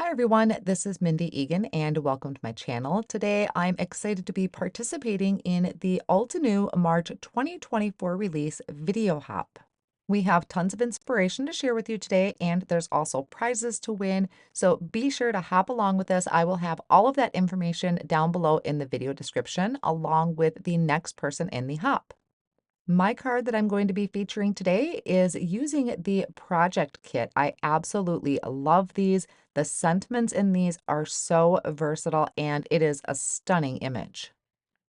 Hi everyone, this is Mindy Eggen and welcome to my channel. Today I'm excited to be participating in the Altenew March 2024 release video hop. We have tons of inspiration to share with you today and there's also prizes to win, so be sure to hop along with us. I will have all of that information down below in the video description along with the next person in the hop. My card that I'm going to be featuring today is using the project kit. I absolutely love these. The sentiments in these are so versatile and it is a stunning image.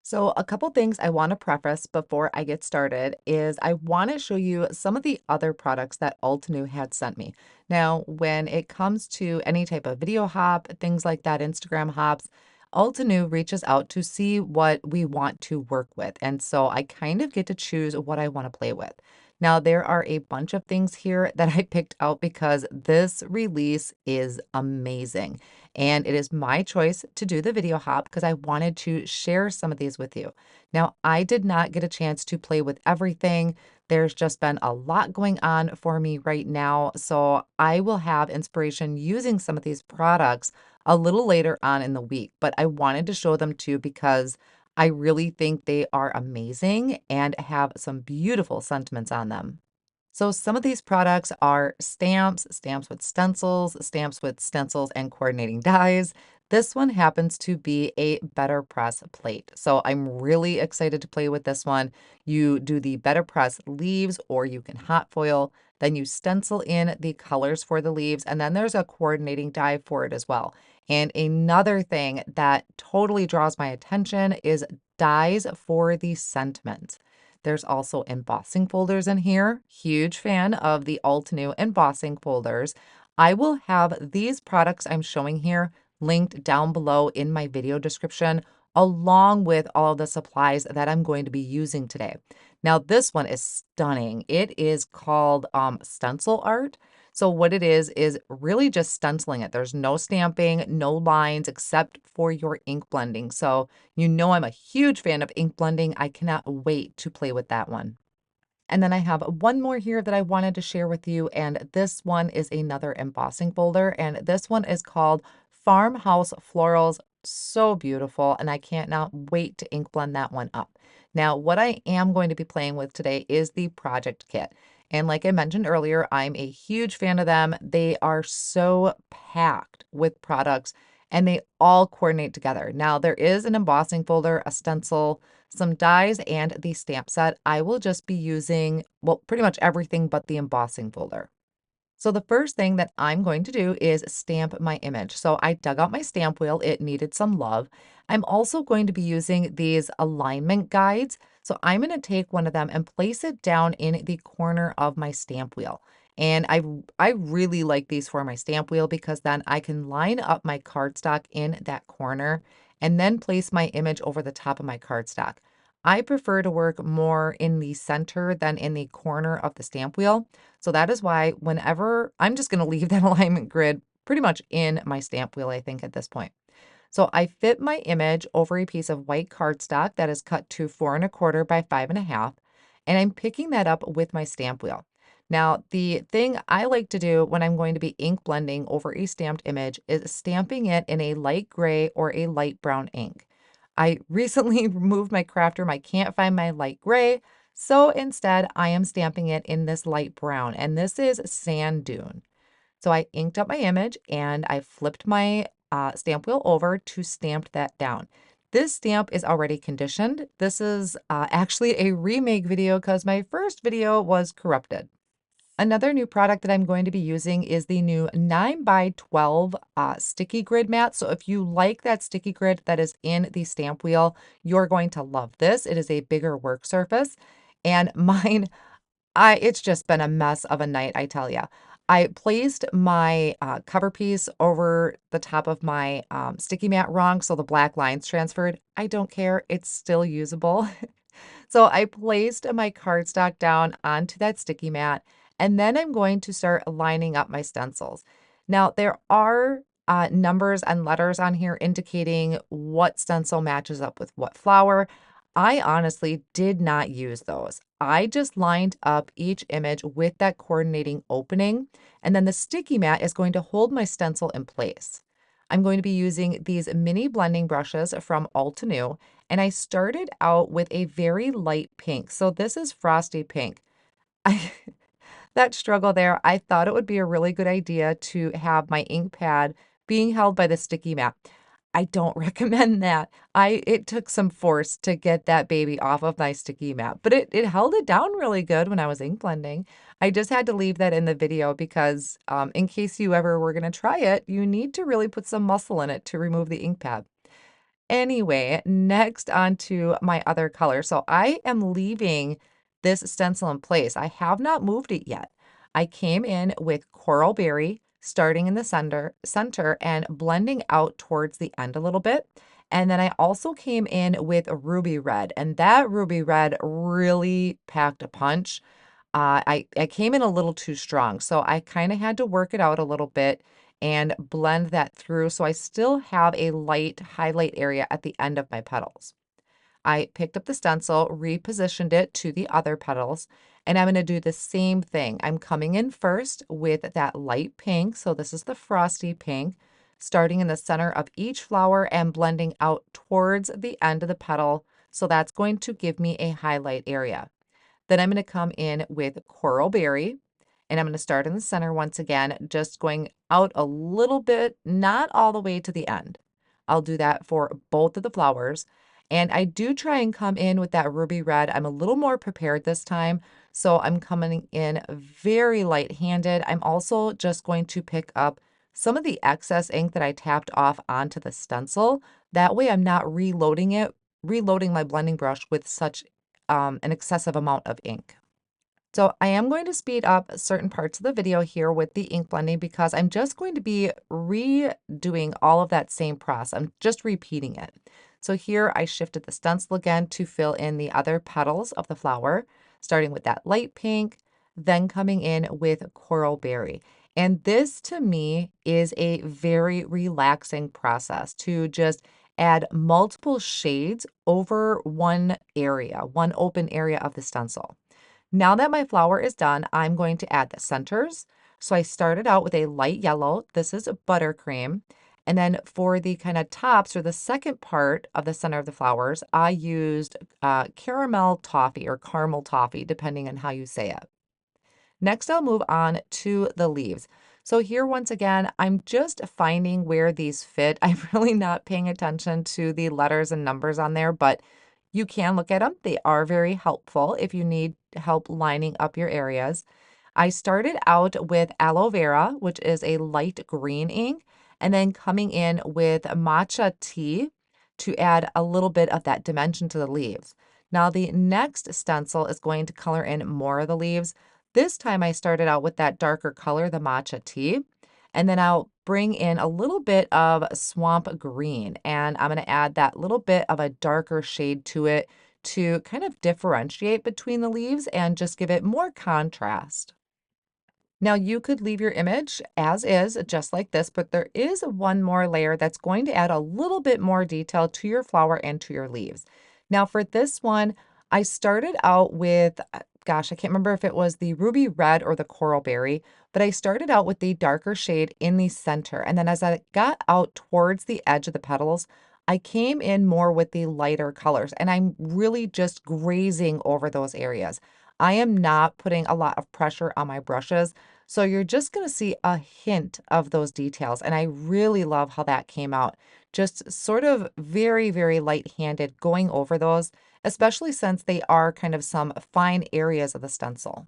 So a couple things I want to preface before I get started is I want to show you some of the other products that Altenew had sent me. Now, when it comes to any type of video hop, things like that, Instagram hops, Altenew reaches out to see what we want to work with. And so I kind of get to choose what I want to play with. Now, there are a bunch of things here that I picked out because this release is amazing. And it is my choice to do the video hop because I wanted to share some of these with you. Now, I did not get a chance to play with everything. There's just been a lot going on for me right now. So I will have inspiration using some of these products a little later on in the week. But I wanted to show them to you because I really think they are amazing and have some beautiful sentiments on them. So some of these products are stamps, stamps with stencils and coordinating dies. This one happens to be a Better Press plate. So I'm really excited to play with this one. You do the Better Press leaves or you can hot foil. Then you stencil in the colors for the leaves. And then there's a coordinating die for it as well. And another thing that totally draws my attention is dies for the sentiment. There's also embossing folders in here. Huge fan of the Altenew embossing folders. I will have these products I'm showing here linked down below in my video description, along with all of the supplies that I'm going to be using today. Now, this one is stunning. It is called Stencil Art. So what it is really just stenciling it. There's no stamping, no lines except for your ink blending. So you know I'm a huge fan of ink blending. I cannot wait to play with that one. And then I have one more here that I wanted to share with you, and this one is another embossing folder, and this one is called Farmhouse Florals. So beautiful, and I can't now wait to ink blend that one up. Now, what I am going to be playing with today is the project kit. And like I mentioned earlier, I'm a huge fan of them. They are so packed with products and they all coordinate together. Now, there is an embossing folder, a stencil, some dies, and the stamp set. I will just be using, well, pretty much everything but the embossing folder. So the first thing that I'm going to do is stamp my image. So I dug out my stamp wheel. It needed some love. I'm also going to be using these alignment guides. So I'm going to take one of them and place it down in the corner of my stamp wheel. And I really like these for my stamp wheel because then I can line up my cardstock in that corner and then place my image over the top of my cardstock. I prefer to work more in the center than in the corner of the stamp wheel. So that is why whenever I'm just going to leave that alignment grid pretty much in my stamp wheel, I think at this point. So I fit my image over a piece of white cardstock that is cut to 4¼ by 5½, and I'm picking that up with my stamp wheel. Now, the thing I like to do when I'm going to be ink blending over a stamped image is stamping it in a light gray or a light brown ink. I recently removed my craft room. I can't find my light gray, so instead I am stamping it in this light brown, and this is Sand Dune. So I inked up my image and I flipped my stamp wheel over to stamp that down. This stamp is already conditioned. This is actually a remake video because my first video was corrupted. Another new product that I'm going to be using is the new 9x12 sticky grid mat. So if you like that sticky grid that is in the stamp wheel, you're going to love this. It is a bigger work surface. And mine, it's just been a mess of a night, I tell you. I placed my cover piece over the top of my sticky mat wrong, so the black lines transferred. I don't care. It's still usable. So I placed my cardstock down onto that sticky mat, and then I'm going to start lining up my stencils. Now, there are numbers and letters on here indicating what stencil matches up with what flower. I honestly did not use those. I just lined up each image with that coordinating opening, and then the sticky mat is going to hold my stencil in place. I'm going to be using these mini blending brushes from Altenew, and I started out with a very light pink. So this is frosty pink. I that struggle there, I thought it would be a really good idea to have my ink pad being held by the sticky mat. I don't recommend that. It took some force to get that baby off of my sticky mat, but it held it down really good when I was ink blending. I just had to leave that in the video because in case you ever were going to try it, you need to really put some muscle in it to remove the ink pad. Anyway, next on to my other color. So I am leaving this stencil in place. I have not moved it yet. I came in with Coral Berry, starting in the center and blending out towards the end a little bit. And then I also came in with a Ruby Red, and that Ruby Red really packed a punch. I came in a little too strong, so I kind of had to work it out a little bit and blend that through so I still have a light highlight area at the end of my petals. I picked up the stencil, repositioned it to the other petals, and I'm going to do the same thing. I'm coming in first with that light pink, so this is the frosty pink, starting in the center of each flower and blending out towards the end of the petal, so that's going to give me a highlight area. Then I'm going to come in with Coral Berry, and I'm going to start in the center once again, just going out a little bit, not all the way to the end. I'll do that for both of the flowers. And I do try and come in with that Ruby Red. I'm a little more prepared this time, so I'm coming in very light-handed. I'm also just going to pick up some of the excess ink that I tapped off onto the stencil. That way I'm not reloading my blending brush with such an excessive amount of ink. So I am going to speed up certain parts of the video here with the ink blending because I'm just going to be redoing all of that same process. I'm just repeating it. So here I shifted the stencil again to fill in the other petals of the flower, starting with that light pink, then coming in with Coral Berry. And this to me is a very relaxing process to just add multiple shades over one area, one open area of the stencil. Now that my flower is done, I'm going to add the centers. So I started out with a light yellow. This is a buttercream. And then for the kind of tops or the second part of the center of the flowers, I used caramel toffee or caramel toffee, depending on how you say it. Next, I'll move on to the leaves. So here, once again, I'm just finding where these fit. I'm really not paying attention to the letters and numbers on there, but you can look at them. They are very helpful if you need help lining up your areas. I started out with aloe vera, which is a light green ink, and then coming in with matcha tea to add a little bit of that dimension to the leaves. Now, the next stencil is going to color in more of the leaves. This time I started out with that darker color, the matcha tea, and then I'll bring in a little bit of swamp green, and I'm going to add that little bit of a darker shade to it to kind of differentiate between the leaves and just give it more contrast. Now you could leave your image as is, just like this, but there is one more layer that's going to add a little bit more detail to your flower and to your leaves. Now for this one, I started out with, gosh, I can't remember if it was the ruby red or the coral berry, but I started out with the darker shade in the center. And then as I got out towards the edge of the petals, I came in more with the lighter colors, and I'm really just grazing over those areas. I am not putting a lot of pressure on my brushes, so you're just going to see a hint of those details, and I really love how that came out. Just sort of very, very light-handed going over those, especially since they are kind of some fine areas of the stencil.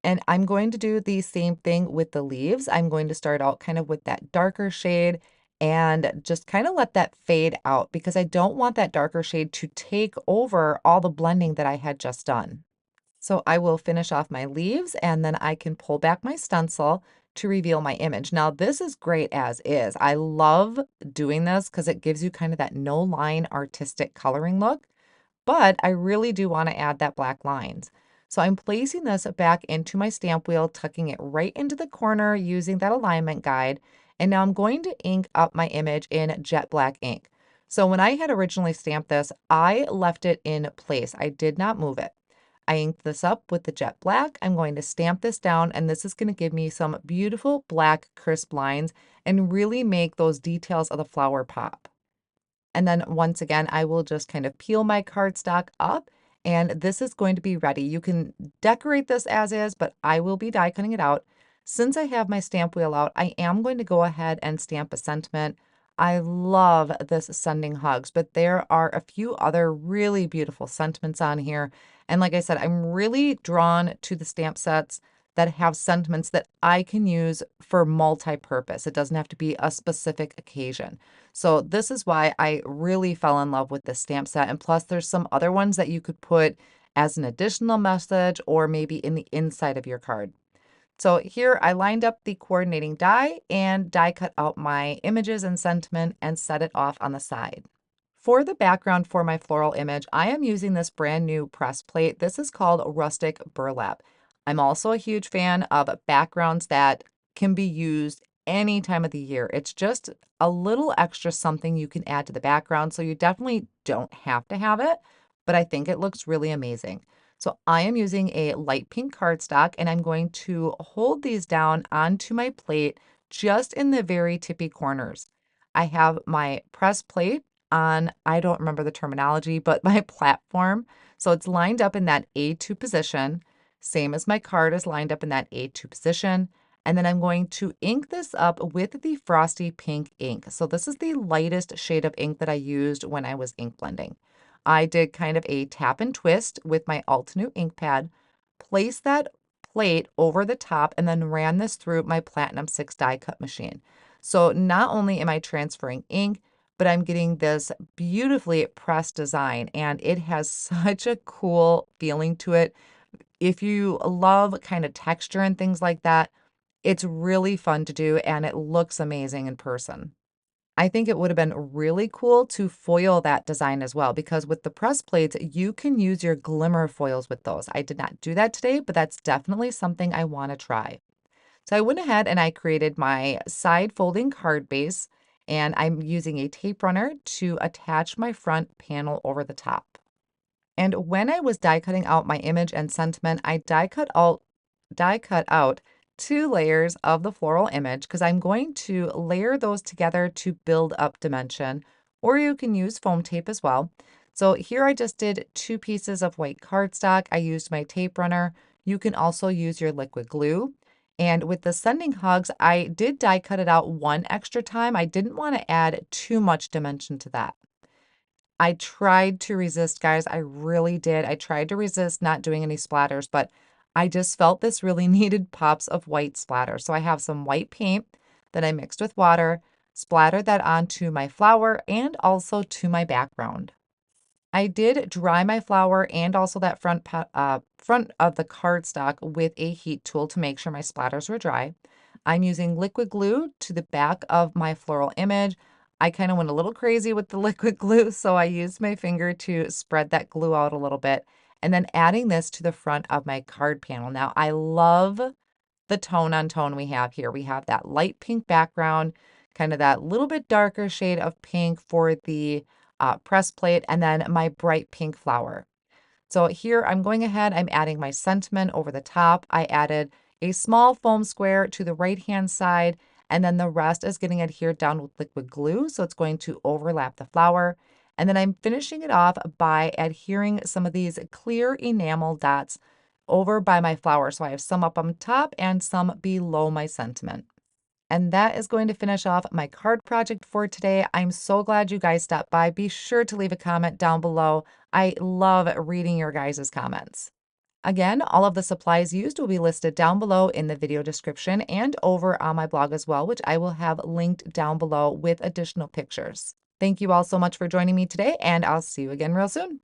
And I'm going to do the same thing with the leaves. I'm going to start out kind of with that darker shade and just kind of let that fade out because I don't want that darker shade to take over all the blending that I had just done. So I will finish off my leaves and then I can pull back my stencil to reveal my image. Now this is great as is. I love doing this because it gives you kind of that no line artistic coloring look, but I really do want to add that black lines. So I'm placing this back into my stamp wheel, tucking it right into the corner using that alignment guide. And now I'm going to ink up my image in jet black ink. So when I had originally stamped this, I left it in place. I did not move it. I inked this up with the jet black. I'm going to stamp this down, and this is going to give me some beautiful black crisp lines and really make those details of the flower pop. And then once again, I will just kind of peel my cardstock up, and this is going to be ready. You can decorate this as is, but I will be die cutting it out. Since I have my stamp wheel out, I am going to go ahead and stamp a sentiment. I love this sending hugs, but there are a few other really beautiful sentiments on here. And like I said, I'm really drawn to the stamp sets that have sentiments that I can use for multi-purpose. It doesn't have to be a specific occasion. So this is why I really fell in love with this stamp set. And plus there's some other ones that you could put as an additional message or maybe in the inside of your card. So here I lined up the coordinating die and die cut out my images and sentiment and set it off on the side. For the background for my floral image, I am using this brand new press plate. This is called Rustic Burlap. I'm also a huge fan of backgrounds that can be used any time of the year. It's just a little extra something you can add to the background, so you definitely don't have to have it, but I think it looks really amazing. So I am using a light pink cardstock, and I'm going to hold these down onto my plate just in the very tippy corners. I have my press plate on, I don't remember the terminology, but my platform. So it's lined up in that A2 position, same as my card is lined up in that A2 position. And then I'm going to ink this up with the Frosty Pink ink. So this is the lightest shade of ink that I used when I was ink blending. I did kind of a tap and twist with my Altenew ink pad, placed that plate over the top, and then ran this through my Platinum 6 die cut machine. So not only am I transferring ink, but I'm getting this beautifully pressed design, and it has such a cool feeling to it. If you love kind of texture and things like that, it's really fun to do, and it looks amazing in person. I think it would have been really cool to foil that design as well, because with the press plates, you can use your glimmer foils with those. I did not do that today, but that's definitely something I want to try. So I went ahead and I created my side folding card base, and I'm using a tape runner to attach my front panel over the top. And when I was die cutting out my image and sentiment, I die cut out 2 layers of the floral image because I'm going to layer those together to build up dimension, or you can use foam tape as well. So here I just did 2 pieces of white cardstock. I used my tape runner. You can also use your liquid glue. And with the sending hugs, I did die cut it out 1 extra time. I didn't want to add too much dimension to that. I tried to resist, guys. I really did. I tried to resist not doing any splatters, but I just felt this really needed pops of white splatter. So I have some white paint that I mixed with water, splattered that onto my flower and also to my background. I did dry my flower and also that front of the cardstock with a heat tool to make sure my splatters were dry. I'm using liquid glue to the back of my floral image. I kind of went a little crazy with the liquid glue, so I used my finger to spread that glue out a little bit, and then adding this to the front of my card panel. Now, I love the tone on tone we have here. We have that light pink background, kind of that little bit darker shade of pink for the press plate, and then my bright pink flower. So here I'm going ahead, I'm adding my sentiment over the top. I added a small foam square to the right-hand side, and then the rest is getting adhered down with liquid glue, so it's going to overlap the flower. And then I'm finishing it off by adhering some of these clear enamel dots over by my flower. So I have some up on top and some below my sentiment. And that is going to finish off my card project for today. I'm so glad you guys stopped by. Be sure to leave a comment down below. I love reading your guys' comments. Again, all of the supplies used will be listed down below in the video description and over on my blog as well, which I will have linked down below with additional pictures. Thank you all so much for joining me today, and I'll see you again real soon.